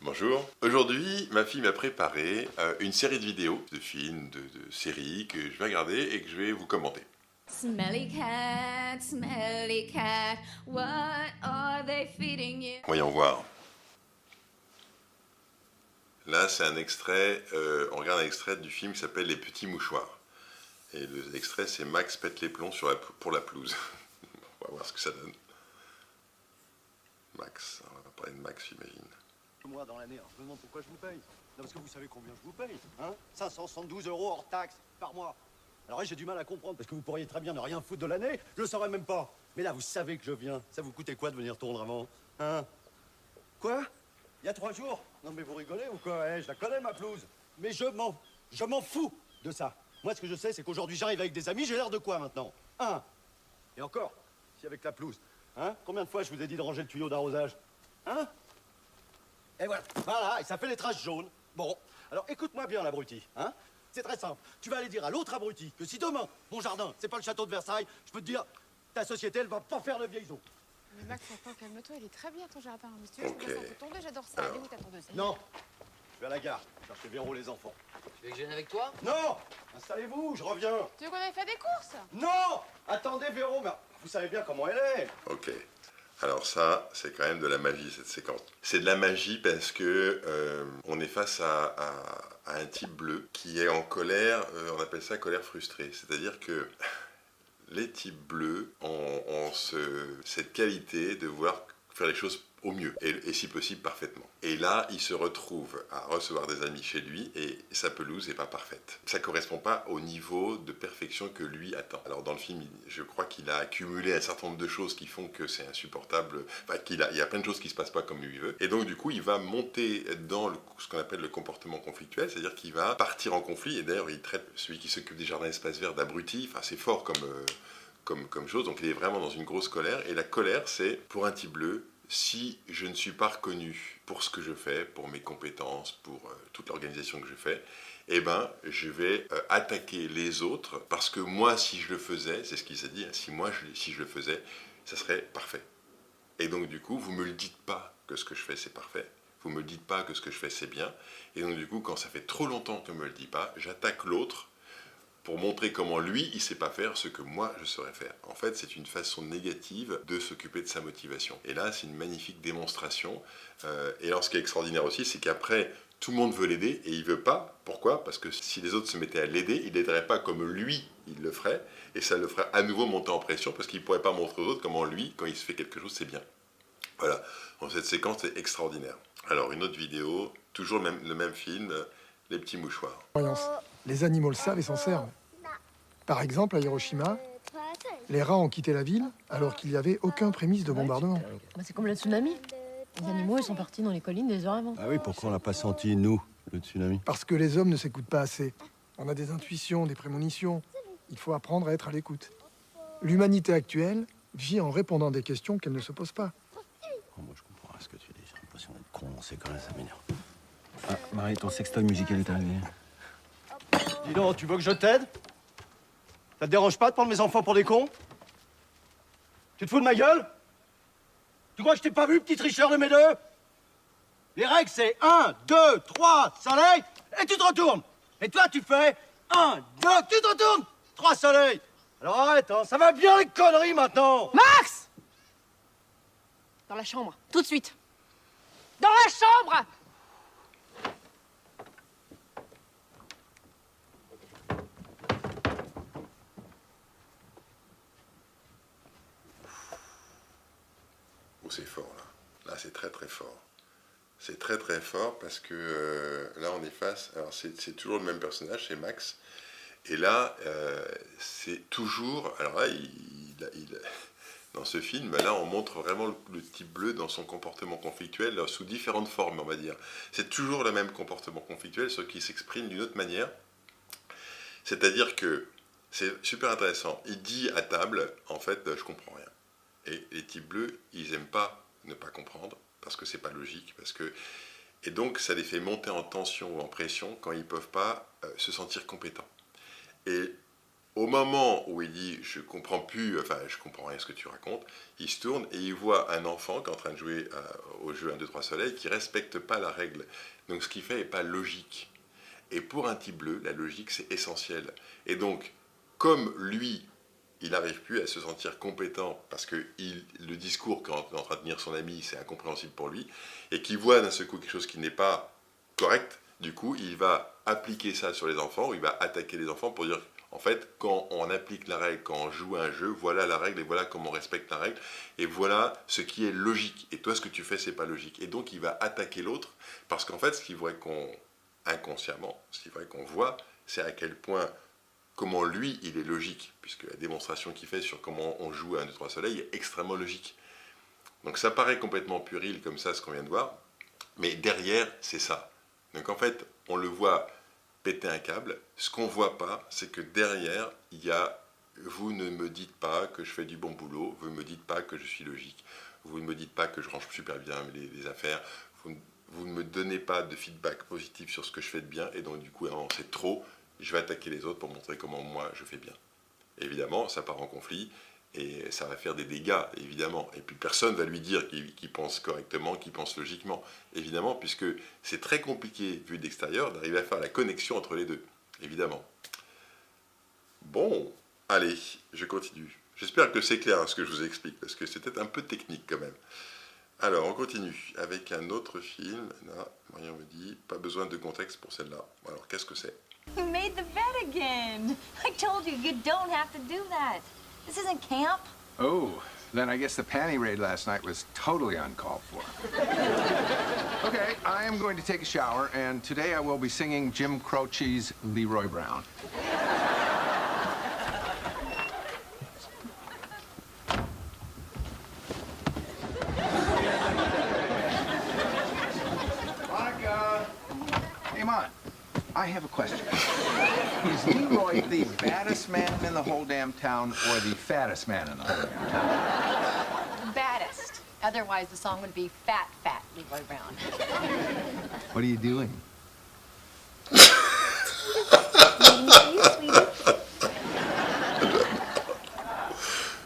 Bonjour. Aujourd'hui, ma fille m'a préparé une série de vidéos, de films, de séries que je vais regarder et que je vais vous commenter. Smelly cat, what are they feeding you? Voyons voir. Là, c'est un extrait, on regarde un extrait du film qui s'appelle Les Petits Mouchoirs. Et l'extrait, c'est Max pète les plombs pour la pelouse. On va voir ce que ça donne. Max, on va parler de Max, j'imagine. Moi, dans l'année, je me demande pourquoi je vous paye. Non, parce que vous savez combien je vous paye, hein? 572 € hors taxe par mois. Alors, j'ai du mal à comprendre, parce que vous pourriez très bien ne rien foutre de l'année, je le saurais même pas. Mais là, vous savez que je viens. Ça vous coûtait quoi de venir tondre avant, hein? Quoi? Il y a 3 jours? Non, mais vous rigolez ou quoi? Je la connais, ma pelouse. Mais je m'en fous de ça. Moi, ce que je sais, c'est qu'aujourd'hui, j'arrive avec des amis, j'ai l'air de quoi, maintenant? Et encore, si avec la pelouse, hein? Combien de fois je vous ai dit de ranger le tuyau d'arrosage? Hein? Et voilà, et ça fait les traces jaunes. Bon, alors écoute-moi bien, l'abruti, hein? C'est très simple. Tu vas aller dire à l'autre abruti que si demain, mon jardin, c'est pas le château de Versailles, je peux te dire, ta société, elle va pas faire de vieilles eaux. Mais Max, enfin, calme-toi, il est très bien ton jardin. Mais si tu veux, je te laisse un peu tomber, j'adore ça. Alors. Allez, où t'as ton deuxième? Non, je vais à la gare, chercher Véro les enfants. Tu veux que je vienne avec toi? Non! Installez-vous, je reviens. Tu veux qu'on aille faire des courses? Non! Attendez, Véro, mais vous savez bien comment elle est. Ok. Alors ça, c'est quand même de la magie, cette séquence. C'est de la magie parce que on est face à un type bleu qui est en colère, on appelle ça colère frustrée. C'est-à-dire que les types bleus ont cette qualité de vouloir faire les choses au mieux, et si possible parfaitement. Et là, il se retrouve à recevoir des amis chez lui, et sa pelouse n'est pas parfaite. Ça ne correspond pas au niveau de perfection que lui attend. Alors dans le film, je crois qu'il a accumulé un certain nombre de choses qui font que c'est insupportable, enfin il y a plein de choses qui ne se passent pas comme lui veut, et donc du coup, il va monter dans ce qu'on appelle le comportement conflictuel, c'est-à-dire qu'il va partir en conflit, et d'ailleurs, il traite celui qui s'occupe des jardins d'espace vert d'abruti, enfin c'est fort comme chose, donc il est vraiment dans une grosse colère, et la colère, c'est, pour un type bleu, si je ne suis pas reconnu pour ce que je fais, pour mes compétences, pour toute l'organisation que je fais, eh ben, je vais attaquer les autres, parce que moi, si je le faisais, c'est ce qu'il s'est dit, hein, si je le faisais, ça serait parfait. Et donc, du coup, vous ne me le dites pas que ce que je fais, c'est parfait. Vous ne me le dites pas que ce que je fais, c'est bien. Et donc, du coup, quand ça fait trop longtemps qu'on ne me le dit pas, j'attaque l'autre, pour montrer comment lui, il ne sait pas faire ce que moi, je saurais faire. En fait, c'est une façon négative de s'occuper de sa motivation. Et là, c'est une magnifique démonstration. Et alors, ce qui est extraordinaire aussi, c'est qu'après, tout le monde veut l'aider et il ne veut pas. Pourquoi? Parce que si les autres se mettaient à l'aider, il n'aiderait pas comme lui, il le ferait. Et ça le ferait à nouveau monter en pression parce qu'il ne pourrait pas montrer aux autres comment lui, quand il se fait quelque chose, c'est bien. Voilà. Donc, cette séquence est extraordinaire. Alors, une autre vidéo, toujours le même film, Les Petits Mouchoirs. Les animaux le savent et s'en servent. Par exemple, à Hiroshima, les rats ont quitté la ville alors qu'il n'y avait aucun prémisse de bombardement. C'est comme le tsunami. Les animaux, ils sont partis dans les collines des heures avant. Ah oui, pourquoi on l'a pas senti, nous, le tsunami? Parce que les hommes ne s'écoutent pas assez. On a des intuitions, des prémonitions. Il faut apprendre à être à l'écoute. L'humanité actuelle vit en répondant à des questions qu'elle ne se pose pas. Oh, moi, je comprends rien ce que tu dis. J'ai l'impression d'être con, c'est quand même, ça m'énerve. Ah, Marie, ton sextoy musical est arrivé. Dis donc, tu veux que je t'aide? Ça te dérange pas de prendre mes enfants pour des cons? Tu te fous de ma gueule? Tu crois que je t'ai pas vu, petit tricheur de mes deux? Les règles, c'est 1, 2, 3, soleil, et tu te retournes. Et toi, tu fais 1, 2, tu te retournes, 3 soleil. Alors arrête, hein, ça va bien les conneries maintenant. Max! Dans la chambre, tout de suite. Dans la chambre! Oh, c'est fort, là. Là, c'est très, très fort. C'est très, très fort parce que là, on est face... Alors, c'est toujours le même personnage, c'est Max. Et là, c'est toujours... Alors là, dans ce film, là, on montre vraiment le type bleu dans son comportement conflictuel sous différentes formes, on va dire. C'est toujours le même comportement conflictuel, sauf qu'il s'exprime d'une autre manière. C'est-à-dire que c'est super intéressant. Il dit à table, en fait, je comprends rien. Et les types bleus, ils n'aiment pas ne pas comprendre, parce que c'est pas logique, et donc ça les fait monter en tension ou en pression quand ils ne peuvent pas se sentir compétents. Et Au moment où il dit « je comprends plus, enfin je comprends rien à ce que tu racontes », il se tourne et il voit un enfant qui est en train de jouer au jeu 1, 2, 3 soleil qui ne respecte pas la règle. Donc ce qu'il fait n'est pas logique. Et pour un type bleu, la logique c'est essentiel. Et donc, comme lui, il n'arrive plus à se sentir compétent parce que le discours qu'est en train de tenir son ami, c'est incompréhensible pour lui, et qu'il voit d'un seul coup quelque chose qui n'est pas correct, du coup, il va appliquer ça sur les enfants, ou il va attaquer les enfants pour dire, en fait, quand on applique la règle, quand on joue à un jeu, voilà la règle, et voilà comment on respecte la règle, et voilà ce qui est logique. Et toi, ce que tu fais, c'est pas logique. Et donc, il va attaquer l'autre, parce qu'en fait, ce qu'il voudrait inconsciemment, ce qu'il faudrait qu'on voit, c'est à quel point, comment lui, il est logique, puisque la démonstration qu'il fait sur comment on joue à 1, 2, 3 soleil est extrêmement logique. Donc ça paraît complètement puéril comme ça, ce qu'on vient de voir, mais derrière, c'est ça. Donc en fait, on le voit péter un câble. Ce qu'on ne voit pas, c'est que derrière, il y a « vous ne me dites pas que je fais du bon boulot, vous ne me dites pas que je suis logique, vous ne me dites pas que je range super bien les affaires, vous ne me donnez pas de feedback positif sur ce que je fais de bien, et donc du coup, c'est trop, je vais attaquer les autres pour montrer comment moi je fais bien. » Évidemment, ça part en conflit, et ça va faire des dégâts, évidemment. Et puis personne ne va lui dire qu'il pense correctement, qu'il pense logiquement, évidemment, puisque c'est très compliqué, vu d'extérieur, d'arriver à faire la connexion entre les deux, évidemment. Bon, allez, je continue. J'espère que c'est clair ce que je vous explique, parce que c'était un peu technique quand même. Alors, on continue avec un autre film. Là, Marion me dit, pas besoin de contexte pour celle-là. Alors, qu'est-ce que c'est? You made the bed again. I told you, you don't have to do that. This isn't camp. Oh, then I guess the panty raid last night was totally uncalled for. Okay, I am going to take a shower, and today I will be singing Jim Croce's Leroy Brown. Monica! Hey, Mon, I have a question. Is Leroy the baddest man in the whole damn town or the fattest man in the whole damn town? Baddest. Otherwise, the song would be Fat, Fat Leroy Brown. What are you doing?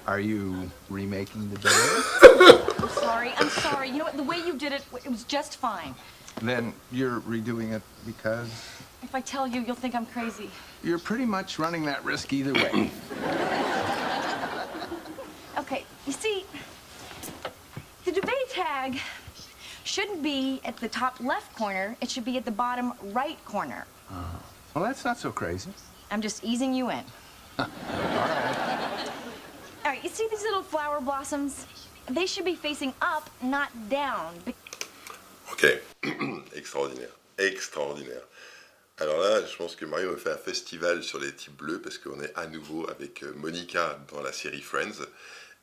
Are you remaking the bed? I'm sorry. You know what? The way you did it, it was just fine. Then you're redoing it because If I tell you, you'll think I'm crazy. you're pretty much running that risk either way. Okay, you see, the debate tag shouldn't be at the top left corner. It should be at the bottom right corner. Well, that's not so crazy. I'm just easing you in. All right, you see these little flower blossoms? They should be facing up, not down. Ok, extraordinaire, extraordinaire. Alors là, je pense que Mario me fait un festival sur les types bleus parce qu'on est à nouveau avec Monica dans la série Friends.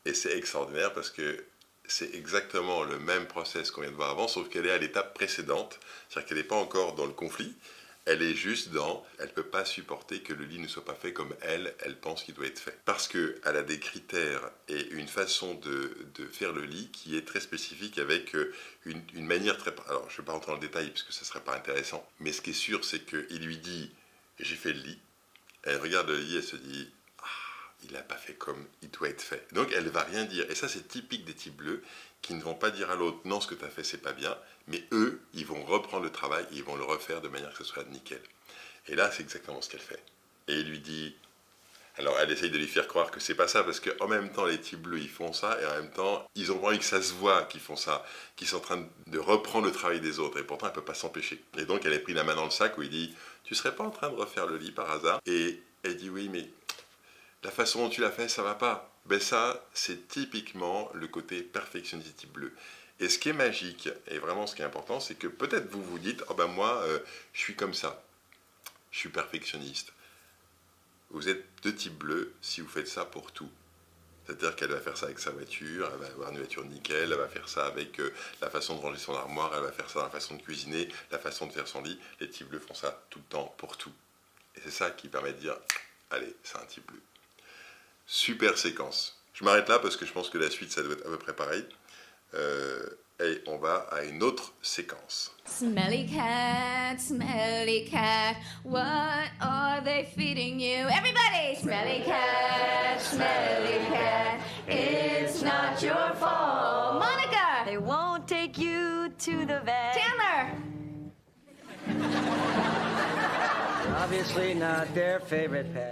Et c'est extraordinaire parce que c'est exactement le même process qu'on vient de voir avant, sauf qu'elle est à l'étape précédente. C'est-à-dire qu'elle n'est pas encore dans le conflit. Elle est juste elle ne peut pas supporter que le lit ne soit pas fait comme elle pense qu'il doit être fait. Parce qu'elle a des critères et une façon de faire le lit qui est très spécifique avec une manière très... Alors, je ne vais pas rentrer dans le détail parce que ça ne serait pas intéressant. Mais ce qui est sûr, c'est qu'il lui dit « j'ai fait le lit ». Elle regarde le lit, elle se dit « ah, il n'a pas fait comme il doit être fait ». Donc, elle ne va rien dire. Et ça, c'est typique des types bleus qui ne vont pas dire à l'autre « non, ce que tu as fait, c'est pas bien ». Mais eux, ils vont reprendre le travail et ils vont le refaire de manière que ce soit nickel. Et là, c'est exactement ce qu'elle fait. Et il lui dit... Alors, elle essaye de lui faire croire que c'est pas ça, parce qu'en même temps, les types bleus, ils font ça, et en même temps, ils ont pas envie que ça se voit qu'ils font ça, qu'ils sont en train de reprendre le travail des autres, et pourtant, elle peut pas s'empêcher. Et donc, elle a pris la main dans le sac où il dit « Tu serais pas en train de refaire le lit par hasard ?» Et elle dit « Oui, mais la façon dont tu l'as fait, ça va pas. » Ben ça, c'est typiquement le côté perfectionniste des types bleus. Et ce qui est magique, et vraiment ce qui est important, c'est que peut-être vous vous dites « Oh ben moi, je suis comme ça, je suis perfectionniste. » Vous êtes de type bleu si vous faites ça pour tout. C'est-à-dire qu'elle va faire ça avec sa voiture, elle va avoir une voiture nickel, elle va faire ça avec la façon de ranger son armoire, elle va faire ça dans la façon de cuisiner, la façon de faire son lit. Les types bleus font ça tout le temps, pour tout. Et c'est ça qui permet de dire « Allez, c'est un type bleu. » Super séquence. Je m'arrête là parce que je pense que la suite, ça doit être à peu près pareil. Et on va à une autre séquence. Smelly cat, what are they feeding you? Everybody! Smelly cat, it's not your fault. Monica! They won't take you to the vet. Chandler! Obviously not their favorite pet.